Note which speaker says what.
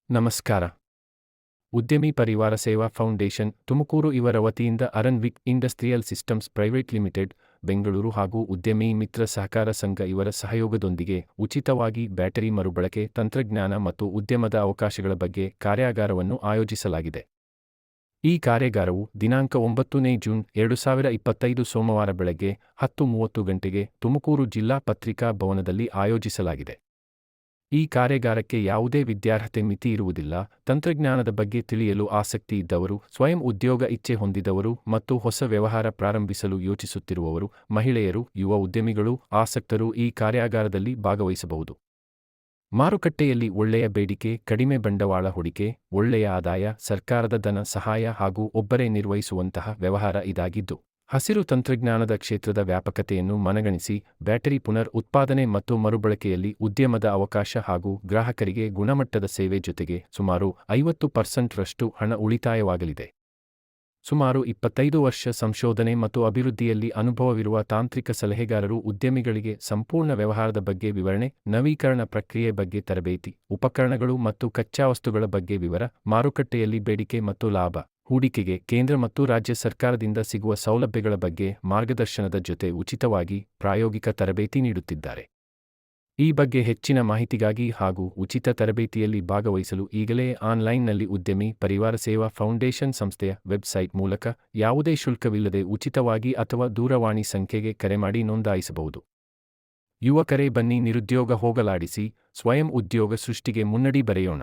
Speaker 1: ನಮಸ್ಕಾರ. ಉದ್ಯಮಿ ಪರಿವಾರ ಸೇವಾ ಫೌಂಡೇಶನ್, ತುಮಕೂರು ಇವರ ವತಿಯಿಂದ Aranvik industrial systems private limited, Bengaluru ಹಾಗೂ ಉದ್ಯಮಿ ಮಿತ್ರ ಸಹಕಾರ ಸಂಘ ಇವರ ಸಹಯೋಗದೊಂದಿಗೆ ಉಚಿತವಾಗಿ ಬ್ಯಾಟರಿ ಮರುಬಳಕೆ ತಂತ್ರಜ್ಞಾನ ಮತ್ತು ಉದ್ಯಮದ ಅವಕಾಶಗಳ ಬಗ್ಗೆ ಕಾರ್ಯಾಗಾರವನ್ನು ಆಯೋಜಿಸಲಾಗಿದೆ. ಈ ಕಾರ್ಯಾಗಾರವು ದಿನಾಂಕ 9ನೇ ಜೂನ್ 2025 ಸೋಮವಾರ ಬೆಳಗ್ಗೆ 10:30 ಗಂಟೆಗೆ ತುಮಕೂರು ಜಿಲ್ಲಾ ಪತ್ರಿಕಾ ಭವನದಲ್ಲಿ ಆಯೋಜಿಸಲಾಗಿದೆ. ಈ ಕಾರ್ಯಾಗಾರಕ್ಕೆ ಯಾವುದೇ ವಿದ್ಯಾರ್ಹತೆ ಮಿತಿ ಇರುವುದಿಲ್ಲ. ತಂತ್ರಜ್ಞಾನದ ಬಗ್ಗೆ ತಿಳಿಯಲು ಆಸಕ್ತಿ ಇದ್ದವರು, ಸ್ವಯಂ ಉದ್ಯೋಗ ಇಚ್ಛೆ ಹೊಂದಿದವರು ಮತ್ತು ಹೊಸ ವ್ಯವಹಾರ ಪ್ರಾರಂಭಿಸಲು ಯೋಚಿಸುತ್ತಿರುವವರು, ಮಹಿಳೆಯರು, ಯುವ ಉದ್ಯಮಿಗಳು, ಆಸಕ್ತರು ಈ ಕಾರ್ಯಾಗಾರದಲ್ಲಿ ಭಾಗವಹಿಸಬಹುದು. ಮಾರುಕಟ್ಟೆಯಲ್ಲಿ ಒಳ್ಳೆಯ ಬೇಡಿಕೆ, ಕಡಿಮೆ ಬಂಡವಾಳ ಹೂಡಿಕೆ, ಒಳ್ಳೆಯ ಆದಾಯ, ಸರ್ಕಾರದ ಧನ ಸಹಾಯ ಹಾಗೂ ಒಬ್ಬರೇ ನಿರ್ವಹಿಸುವಂತಹ ವ್ಯವಹಾರ ಇದಾಗಿದ್ದು, ಹಸಿರು ತಂತ್ರಜ್ಞಾನದ ಕ್ಷೇತ್ರದ ವ್ಯಾಪಕತೆಯನ್ನು ಮನಗಣಿಸಿ ಬ್ಯಾಟರಿ ಪುನರ್ ಉತ್ಪಾದನೆ ಮತ್ತು ಮರುಬಳಕೆಯಲ್ಲಿ ಉದ್ಯಮದ ಅವಕಾಶ ಹಾಗೂ ಗ್ರಾಹಕರಿಗೆ ಗುಣಮಟ್ಟದ ಸೇವೆ ಜೊತೆಗೆ ಸುಮಾರು 50% ಹಣ ಉಳಿತಾಯವಾಗಲಿದೆ. ಸುಮಾರು 25 ವರ್ಷ ಸಂಶೋಧನೆ ಮತ್ತು ಅಭಿವೃದ್ಧಿಯಲ್ಲಿ ಅನುಭವವಿರುವ ತಾಂತ್ರಿಕ ಸಲಹೆಗಾರರು ಉದ್ಯಮಿಗಳಿಗೆ ಸಂಪೂರ್ಣ ವ್ಯವಹಾರದ ಬಗ್ಗೆ ವಿವರಣೆ, ನವೀಕರಣ ಪ್ರಕ್ರಿಯೆ ಬಗ್ಗೆ ತರಬೇತಿ, ಉಪಕರಣಗಳು ಮತ್ತು ಕಚ್ಚಾ ವಸ್ತುಗಳ ಬಗ್ಗೆ ವಿವರ, ಮಾರುಕಟ್ಟೆಯಲ್ಲಿ ಬೇಡಿಕೆ ಮತ್ತು ಲಾಭ, ಹೂಡಿಕೆಗೆ ಕೇಂದ್ರ ಮತ್ತು ರಾಜ್ಯ ಸರ್ಕಾರದಿಂದ ಸಿಗುವ ಸೌಲಭ್ಯಗಳ ಬಗ್ಗೆ ಮಾರ್ಗದರ್ಶನದ ಜೊತೆ ಉಚಿತವಾಗಿ ಪ್ರಾಯೋಗಿಕ ತರಬೇತಿ ನೀಡುತ್ತಿದ್ದಾರೆ. ಈ ಬಗ್ಗೆ ಹೆಚ್ಚಿನ ಮಾಹಿತಿಗಾಗಿ ಹಾಗೂ ಉಚಿತ ತರಬೇತಿಯಲ್ಲಿ ಭಾಗವಹಿಸಲು ಈಗಲೇ ಆನ್ಲೈನ್ನಲ್ಲಿ ಉದ್ಯಮಿ ಪರಿವಾರ ಸೇವಾ ಫೌಂಡೇಶನ್ ಸಂಸ್ಥೆಯ ವೆಬ್ಸೈಟ್ ಮೂಲಕ ಯಾವುದೇ ಶುಲ್ಕವಿಲ್ಲದೆ ಉಚಿತವಾಗಿ ಅಥವಾ ದೂರವಾಣಿ ಸಂಖ್ಯೆಗೆ ಕರೆ ಮಾಡಿ ನೋಂದಾಯಿಸಬಹುದು. ಯುವಕರೇ ಬನ್ನಿ, ನಿರುದ್ಯೋಗ ಹೋಗಲಾಡಿಸಿ ಸ್ವಯಂ ಉದ್ಯೋಗ ಸೃಷ್ಟಿಗೆ ಮುನ್ನಡಿ ಬರೆಯೋಣ.